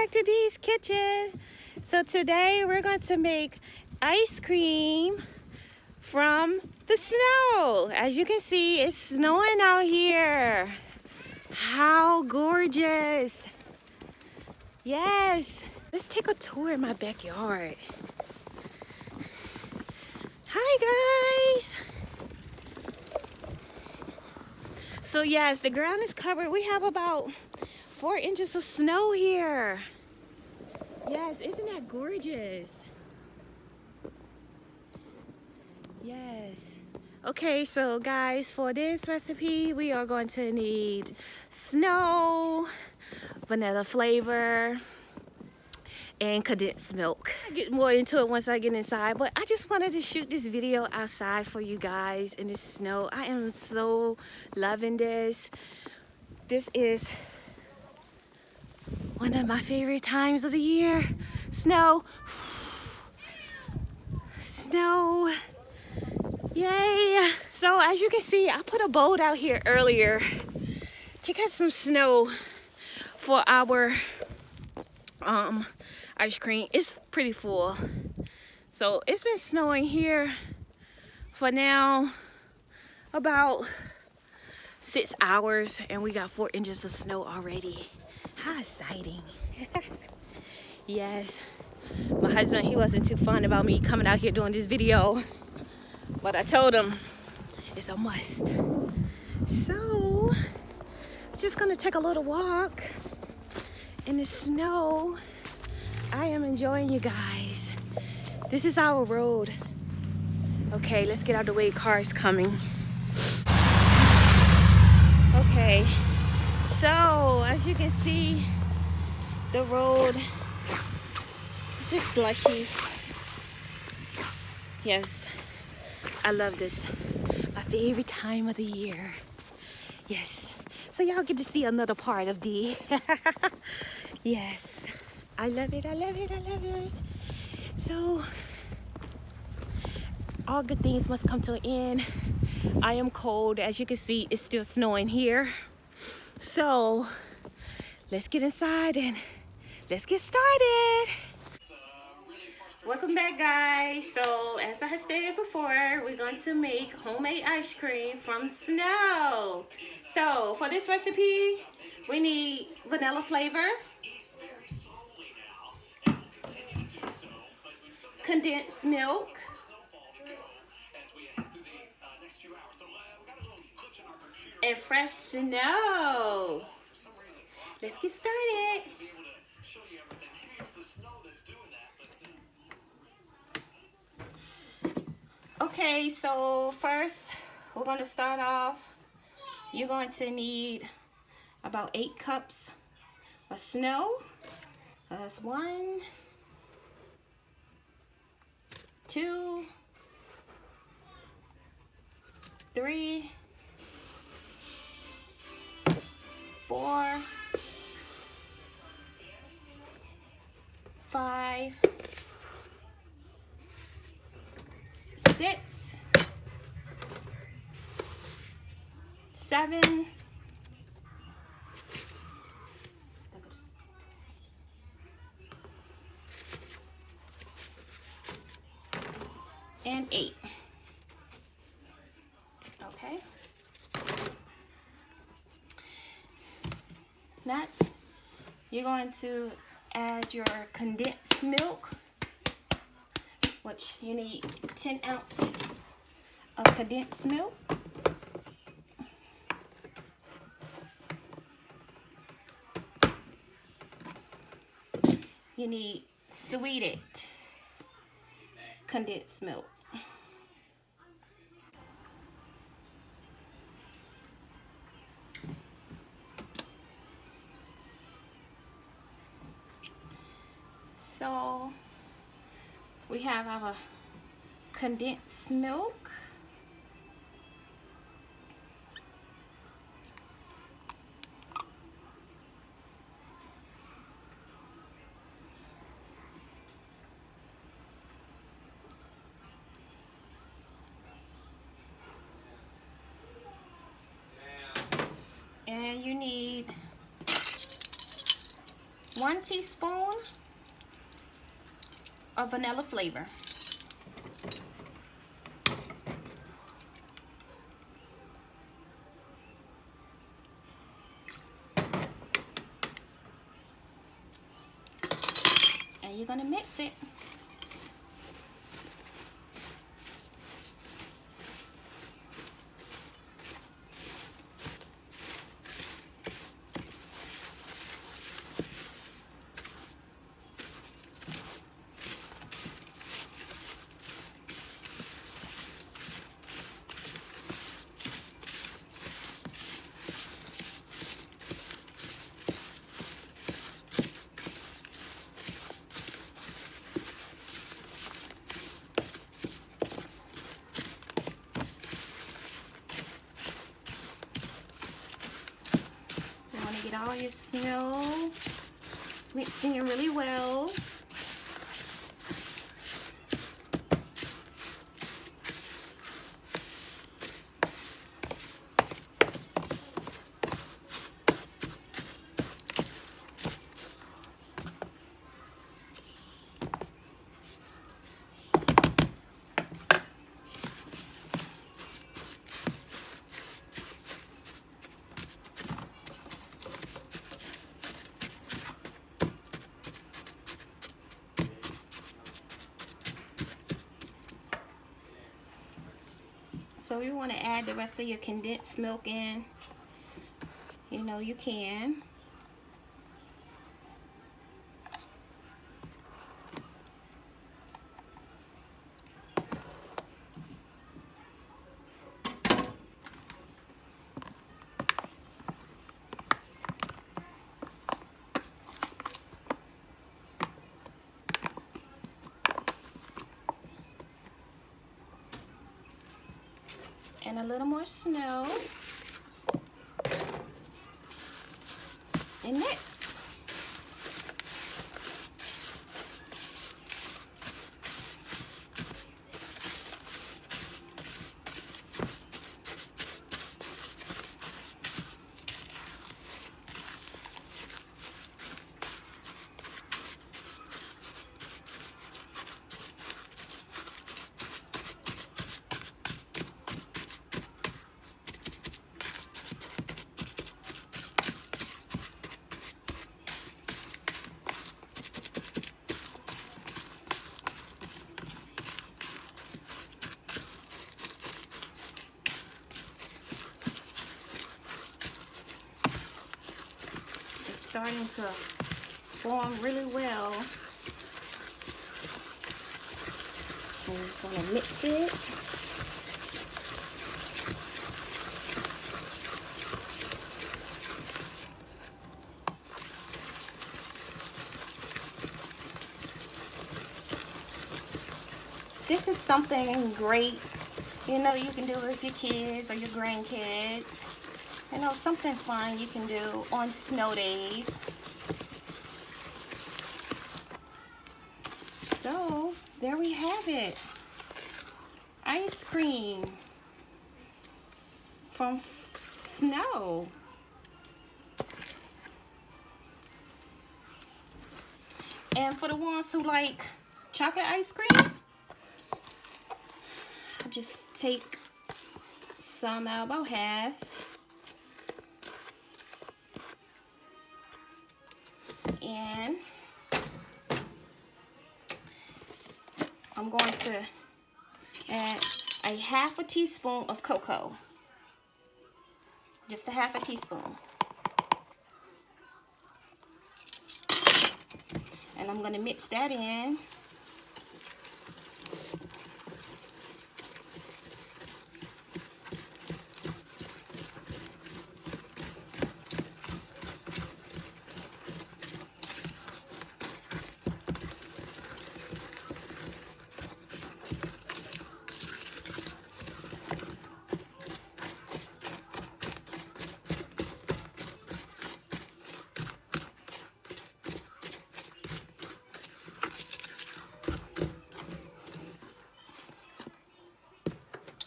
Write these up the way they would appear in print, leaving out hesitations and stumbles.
back to Dee's Kitchen. So today we're going to make ice cream from the snow. As you can see, it's snowing out here. How gorgeous. Yes. Let's take a tour in my backyard. Hi guys. So yes, the ground is covered. We have about 4 inches of snow here. Yes, isn't that gorgeous? Yes. Okay, so guys, for this recipe, we are going to need snow, vanilla flavor, and condensed milk. I'll get more into it once I get inside, but I just wanted to shoot this video outside for you guys in the snow. I am so loving this. This is one of my favorite times of the year. Snow. Snow. Yay. So as you can see, I put a boat out here earlier to catch some snow for our ice cream. It's pretty full. So it's been snowing here for now about 6 hours, and we got 4 inches of snow already. How exciting. Yes, my husband, he wasn't too fond about me coming out here doing this video, but I told him it's a must. So just gonna take a little walk in the snow. I am enjoying, you guys. This is our road. Okay, let's get out of the way. Cars coming. Okay, so as you can see, the road is just slushy. Yes, I love this. My favorite time of the year. Yes, so y'all get to see another part of D. Yes, I love it, I love it, I love it. So, all good things must come to an end. I am cold. As you can see, it's still snowing here. So, let's get inside and let's get started. Welcome back, guys. So, as I had stated before, we're going to make homemade ice cream from snow. So, for this recipe, we need vanilla flavor, condensed milk, and fresh snow. Let's get started. Okay, so first we're going to start off. You're going to need about 8 cups of snow. That's 1, 2, 3, 4, 5, 6, 7, 8. Okay. Next, you're going to add your condensed milk, which you need 10 ounces of condensed milk. You need sweetened condensed milk. So we have our condensed milk. And you need 1 teaspoon of vanilla flavor. And you're gonna mix it. Get all your snow mixed in really well. So if you want to add the rest of your condensed milk in, you know, you can. And a little more snow. And mix. Starting to form really well. I'm just going to mix it. This is something great, you know, you can do it with your kids or your grandkids. You know, something fun you can do on snow days. So, there we have it. Ice cream from snow. And for the ones who like chocolate ice cream, I'll just take some out, about half. And I'm going to add a 1/2 teaspoon of cocoa. Just a 1/2 teaspoon. And I'm going to mix that in.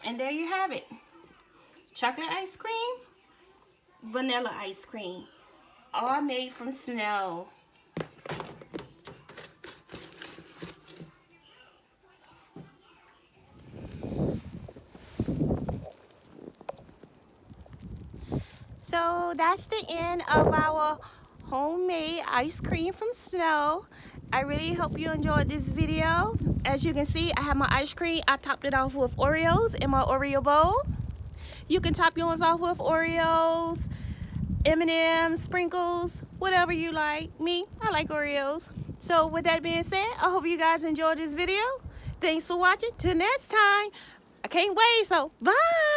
And there you have it. Chocolate ice cream, vanilla ice cream, all made from snow. So that's the end of our homemade ice cream from snow. I really hope you enjoyed this video. As you can see, I have my ice cream. I topped it off with Oreos in my Oreo bowl. You can top yours off with Oreos, M&M's, sprinkles, whatever you like. Me, I like Oreos. So with that being said, I hope you guys enjoyed this video. Thanks for watching. Till next time. I can't wait, so bye.